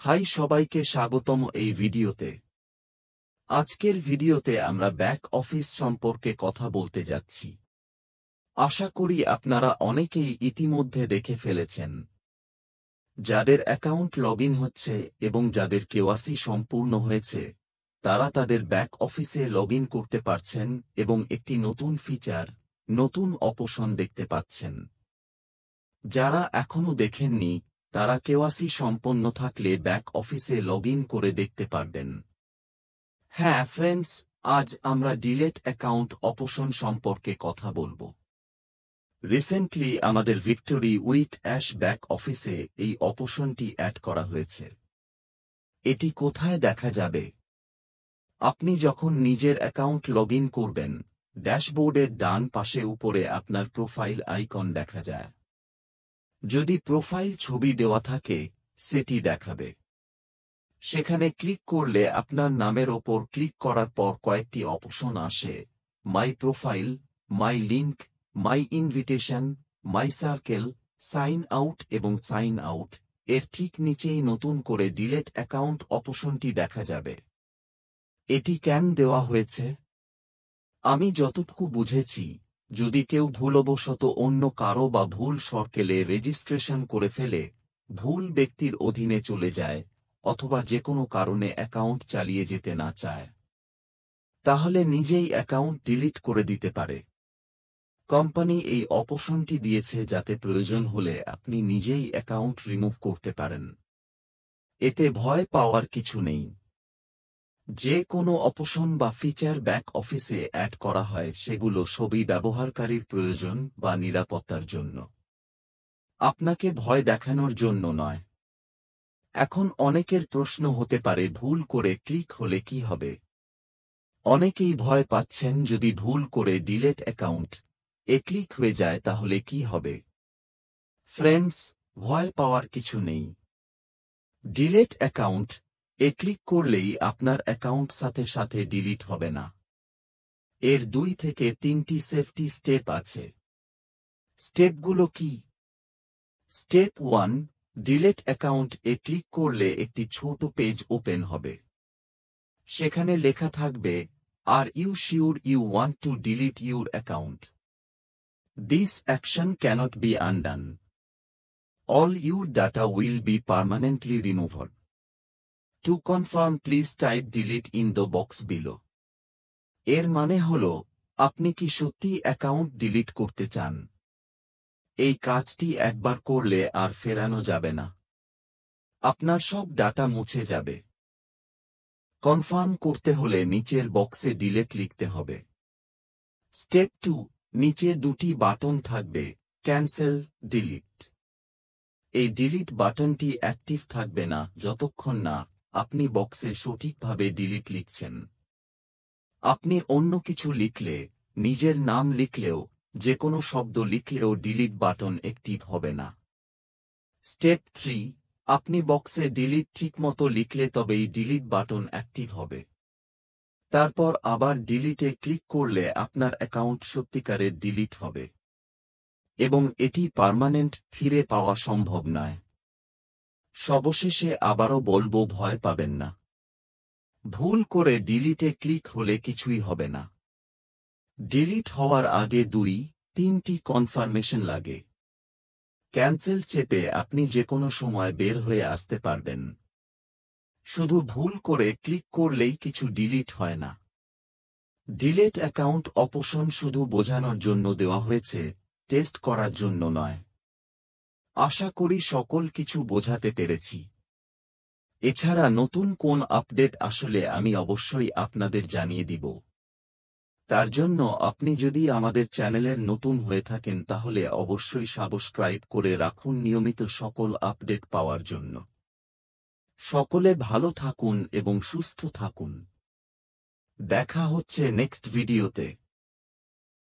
High সবাইকে স্বাগতম এই ভিডিওতে। আজকের ভিডিওতে আমরা ব্যাক অফিস সম্পর্কে কথা বলতে যাচ্ছি। আশা করি আপনারা অনেকেই ইতিমধ্যে দেখে ফেলেছেন। যাদের অ্যাকাউন্ট লগইন হচ্ছে এবং যাদের কেওয়াইসি সম্পূর্ণ হয়েছে, তারা তাদের ব্যাক অফিসে লগইন করতে পারছেন এবং একটি নতুন ফিচার, নতুন অপশন দেখতে পাচ্ছেন। যারা এখনও দেখেননি, তারা কেওয়াইসি সম্পন্ন থাকলে ব্যাক অফিসে লগইন করে দেখতে পারবেন। হ্যাঁ ফ্রেন্ডস, আজ আমরা ডিলেট অ্যাকাউন্ট অপশন সম্পর্কে কথা বলবো। রিসেন্টলি আমাদের ভিক্টোরি উইথ অ্যাশ ব্যাক অফিসে এই অপশনটি অ্যাড করা হয়েছে। এটি কোথায় দেখা যাবে? আপনি যখন নিজের অ্যাকাউন্ট লগইন করবেন, ড্যাশবোর্ডের ডান পাশে উপরে আপনার প্রোফাইল আইকন দেখা যায়। যদি প্রোফাইল ছবি দেওয়া থাকে, সেটি দেখাবে। সেখানে ক্লিক করলে আপনার নামের ওপর ক্লিক করার পর কয়েকটি অপশন আসে: my profile, my link, my invitation, my circle, sign out এবং সাইন আউট। এর ঠিক নিচেই নতুন করে ডিলেট অ্যাকাউন্ট অপশনটি দেখা যাবে। এটি কেন দেওয়া হয়েছে? আমি যতটুকু বুঝেছি, যদি কেউ ভুলবশত অন্য কারো বা ভুল সার্কেলে রেজিস্ট্রেশন করে ফেলে, ভুল ব্যক্তির অধীনে চলে যায়, অথবা যে কোনো কারণে অ্যাকাউন্ট চালিয়ে যেতে না চায়, তাহলে নিজেই অ্যাকাউন্ট ডিলিট করে দিতে পারে। কোম্পানি এই অপশনটি দিয়েছে যাতে প্রয়োজন হলে আপনি নিজেই অ্যাকাউন্ট রিমুভ করতে পারেন। এতে ভয় পাওয়ার কিছু নেই। যে কোনো অপশন বা ফিচার ব্যাক অফিসে অ্যাড করা হয় সেগুলো সবই ব্যবহারকারীর প্রয়োজন বা নিরাপত্তার জন্য, আপনাকে ভয় দেখানোর জন্য নয়। এখন অনেকের প্রশ্ন হতে পারে, ভুল করে ক্লিক হলে কি হবে? অনেকেই ভয় পাচ্ছেন যদি ভুল করে ডিলেট অ্যাকাউন্ট এ ক্লিক হয়ে যায় তাহলে কি হবে? ফ্রেন্ডস, ভয় পাওয়ার কিছু নেই। ডিলেট অ্যাকাউন্ট এ ক্লিক করলেই আপনার অ্যাকাউন্ট সাথে সাথে ডিলিট হবে না। এর 2 থেকে 3টি সেফটি স্টেপ আছে। স্টেপগুলো কি? স্টেপ 1, ডিলেট অ্যাকাউন্ট এ ক্লিক করলে একটি ছোট পেজ ওপেন হবে। সেখানে লেখা থাকবে, are you sure you want to delete your account? This action cannot be undone. All your data will be permanently removed. To confirm please type delete in the box below. এর মানে হল, আপনি কি সত্যি অ্যাকাউন্ট ডিলিট করতে চান? এই কাজটি একবার করলে আর ফেরানো যাবে না। আপনার সব ডাটা মুছে যাবে। কনফার্ম করতে হলে নিচের বক্সে ডিলিট লিখতে হবে। স্টেপ 2, নিচে 2টি বাটন থাকবে, ক্যান্সেল, ডিলিট। এই ডিলিট বাটনটি অ্যাক্টিভ থাকবে না যতক্ষণ না আপনি বক্সে সঠিকভাবে ডিলিট লিখছেন। আপনি অন্য কিছু লিখলে, নিজের নাম লিখলেও, যে কোনো শব্দ লিখলেও ডিলিট বাটন অ্যাক্টিভ হবে না। স্টেপ 3, আপনি বক্সে ডিলিট ঠিকমতো লিখলে তবেই ডিলিট বাটন অ্যাক্টিভ হবে। তারপর আবার ডিলিটে ক্লিক করলে আপনার অ্যাকাউন্ট সত্যিকারের ডিলিট হবে এবং এটি পার্মানেন্ট ফিরে পাওয়া সম্ভব নয়। সবশেষে আবারও বলবো, ভয় পাবেন না। ভুল করে ডিলিটে ক্লিক হলে কিছুই হবে না। ডিলিট হওয়ার আগে 2-3টি কনফার্মেশন লাগে। ক্যান্সেল চেপে আপনি যে কোনো সময় বের হয়ে আসতে পারবেন। শুধু ভুল করে ক্লিক করলেই কিছু ডিলিট হয় না। ডিলেট অ্যাকাউন্ট অপশন শুধু বোঝানোর জন্য দেওয়া হয়েছে, টেস্ট করার জন্য নয়। আশা করি সকল কিছু বোঝাতে পেরেছি। এছাড়া নতুন কোন আপডেট আসলে আমি অবশ্যই আপনাদের জানিয়ে দিব। তার জন্য আপনি যদি আমাদের চ্যানেলের নতুন হয়ে থাকেন তাহলে অবশ্যই সাবস্ক্রাইব করে রাখুন নিয়মিত সকল আপডেট পাওয়ার জন্য। সকলে ভালো থাকুন এবং সুস্থ থাকুন। দেখা হচ্ছে নেক্সট ভিডিওতে।